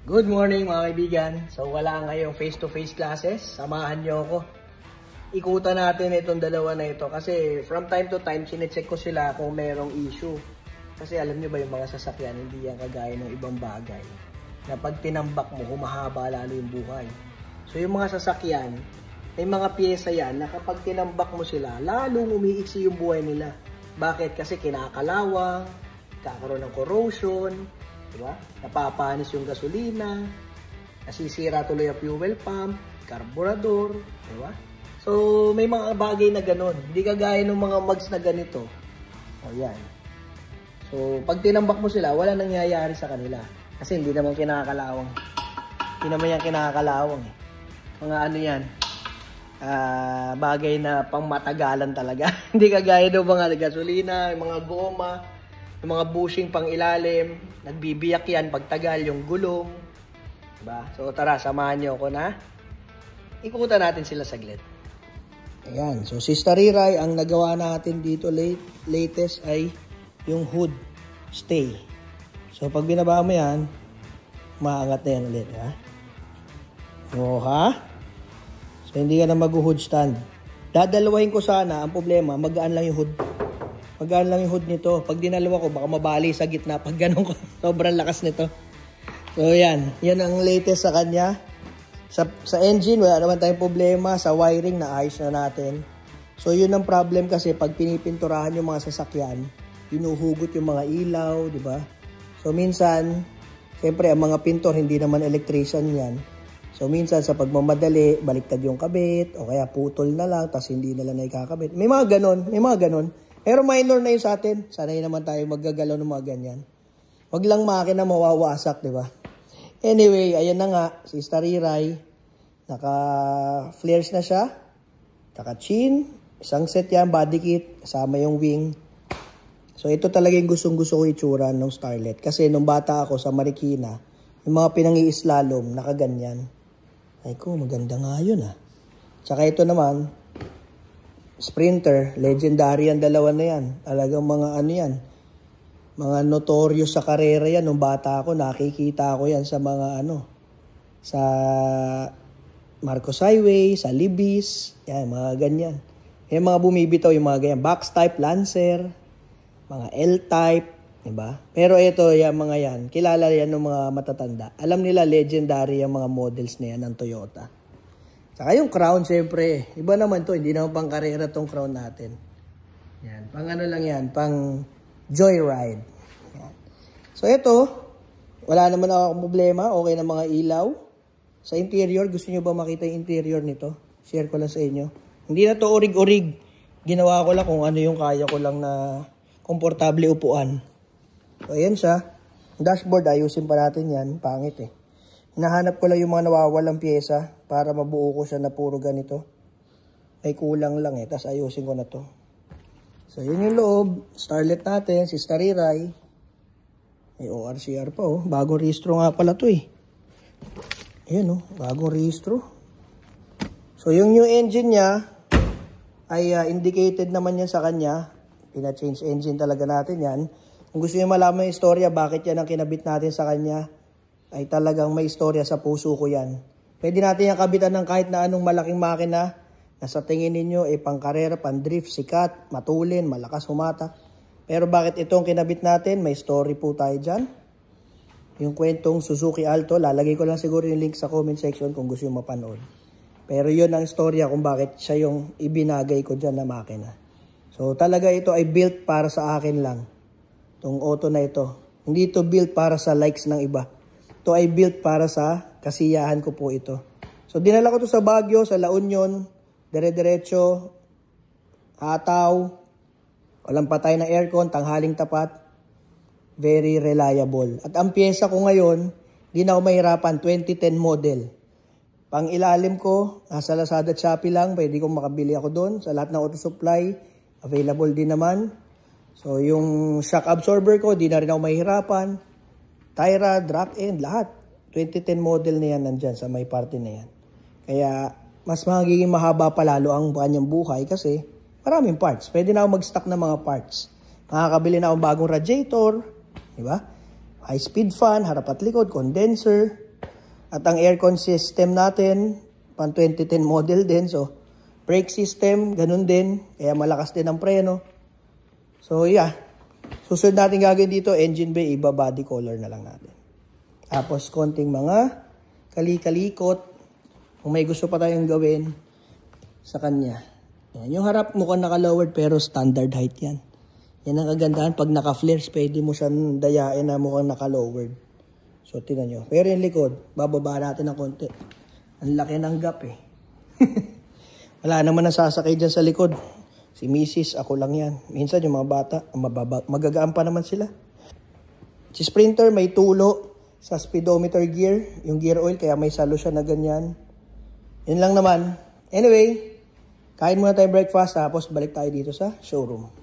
Good morning mga kaibigan. So wala ngayong face-to-face classes. Samahan nyo ako. Ikutan natin itong dalawa na ito kasi from time to time sinecheck ko sila kung merong issue. Kasi alam nyo ba yung mga sasakyan hindi yan kagaya ng ibang bagay na pag tinambak mo humahaba lalo yung buhay. So yung mga sasakyan may mga pyesa yan na kapag tinambak mo sila lalong umiiksi yung buhay nila. Bakit? Kasi kinakalawang, kakaroon ng corrosion, diba? Napapanis yung gasolina, nasisira tuloy ang fuel pump, carburetor, diba? So, may mga bagay na ganon. Hindi kagaya ng mga mags na ganito. O, yan. So, pag tinambak mo sila, wala nangyayari sa kanila. Kasi hindi naman kinakalawang. Hindi naman yan kinakalawang. Mga ano yan, bagay na pang matagalan talaga. Hindi kagaya ng mga gasolina, mga goma, yung mga bushing pang ilalim, nagbibiyak yan pagtagal yung gulong. Diba? So tara, samahan nyo ako na ikutan natin sila saglit. Ayan, so si Stariray, ang nagawa natin dito latest ay yung hood stay. So pag binaba mo yan, maangat na yan ulit. Ha? O ha? So hindi ka na mag-hood stand. Dadalawahin ko sana, ang problema, magaan lang yung hood. Magaan lang yung hood nito. Pag dinalawa ko, baka mabali sa gitna. Pag ganun ko, sobrang lakas nito. So, yan. Yan ang latest sa kanya. Sa engine, wala naman tayong problema. Sa wiring, naayos na natin. So, yun ang problem kasi pag pinipinturahan yung mga sasakyan, pinuhugot yung mga ilaw, di ba? So, minsan, siyempre, ang mga pintor, hindi naman electrician yan. So, minsan, sa pagmamadali, baliktad yung kabit, o kaya putol na lang, tapos hindi na lang ikakabit. May mga ganon. Pero minor na yun sa atin. Sanay naman tayo maggagalaw ng mga ganyan. Wag lang makina mawawasak, di ba? Anyway, ayan na nga. Si Stariray, naka-flares na siya. Naka-chin. Isang set yan, body kit. Kasama yung wing. So, ito talaga yung gustong-gusto ko itsura ng Starlet. Kasi nung bata ako sa Marikina, yung mga pinangi-slalom, nakaganyan. Ay ko, maganda nga yun ah. Tsaka ito naman, Sprinter, legendary ang dalawa na yan. Talagang mga ano yan. Mga notorious sa karera yan. Nung bata ako, nakikita ko yan sa mga ano. Sa Marcos Highway, sa Libis. Yan, mga ganyan. Yung mga bumibitaw, yung mga ganyan. Box type, Lancer. Mga L-type. Diba? Pero ito, yung mga yan. Kilala yan ng mga matatanda. Alam nila, legendary yung mga models na yan ng Toyota. Saka yung crown, siyempre, iba naman to, hindi naman pang karera tong crown natin. Yan, pang ano lang yan, pang joyride. Yan. So ito, wala naman ako problema, okay na mga ilaw. Sa interior, gusto nyo ba makita yung interior nito? Share ko lang sa inyo. Hindi na to orig-orig. Ginawa ko lang kung ano yung kaya ko lang na komportable upuan. So ayan siya. Dashboard, ayusin pa natin yan, pangit eh. Hinahanap ko lang yung mga nawawalang pyesa para mabuo ko siya na puro ganito. May kulang lang eh. Tapos ayusin ko na to. So, yun yung loob. Starlet natin, si Stariray. May ORCR pa oh. Bagong rehistro nga pala to eh. Ayan oh, bagong rehistro. So, yung new engine niya ay indicated naman yan sa kanya. Pina-change engine talaga natin yan. Kung gusto niyo malaman yung istorya, bakit yan ang kinabit natin sa kanya, ay talagang may istorya sa puso ko yan. Pwede natin yung kabitan ng kahit na anong malaking makina na sa tingin ninyo ay pang-karera, pang-drift, sikat, matulin, malakas humata. Pero bakit itong kinabit natin? May story po tayo dyan. Yung kwentong Suzuki Alto, lalagay ko lang siguro yung link sa comment section kung gusto yung mapanood. Pero yun ang istorya kung bakit siya yung ibinagay ko dyan na makina. So talaga ito ay built para sa akin lang. Itong auto na ito. Hindi ito built para sa likes ng iba. Ito ay built para sa kasiyahan ko po ito. So, dinala ko ito sa Baguio, sa La Union, dire-diretso, hataw, walang patay na aircon, tanghaling tapat, very reliable. At ang pyesa ko ngayon, di na ako mahirapan, 2010 model. Pang ilalim ko, nasa Lazada at Shopee lang, pwede kong makabili ako doon. Sa lahat ng auto supply, available din naman. So, yung shock absorber ko, di na rin ako mahirapan. Tie rod, drop end, lahat. 2010 model na yan nandyan sa may party na yan. Kaya, mas magiging mahaba pa lalo ang kanyang buhay kasi maraming parts. Pwede na ako mag-stock ng mga parts. Makakabili na akong bagong radiator, di ba? High speed fan, harap at likod, condenser, At ang aircon system natin, pang 2010 model din. So, brake system, ganun din. Kaya malakas din ang preno. So, yeah. Susunod natin gagawin dito, engine bay, iba body color na lang natin. Tapos, konting mga kalikalikot. Kung may gusto pa tayong gawin sa kanya. Yan. Yung harap mukhang naka-lowered pero standard height yan. Yan ang kagandahan. Pag naka-flares, pwede mo siyang dayain na mukhang naka-lowered. So, tinan nyo. Pero yung likod, bababa natin ng konti. Ang laki ng gap eh. Wala naman nasasakay dyan sa likod. Si Mrs. ako lang yan. Minsan yung mga bata, magagaan pa naman sila. Si Sprinter may tulo sa speedometer gear. Yung gear oil, kaya may salo siya na ganyan. Yun lang naman. Anyway, kain muna tayo breakfast tapos balik tayo dito sa showroom.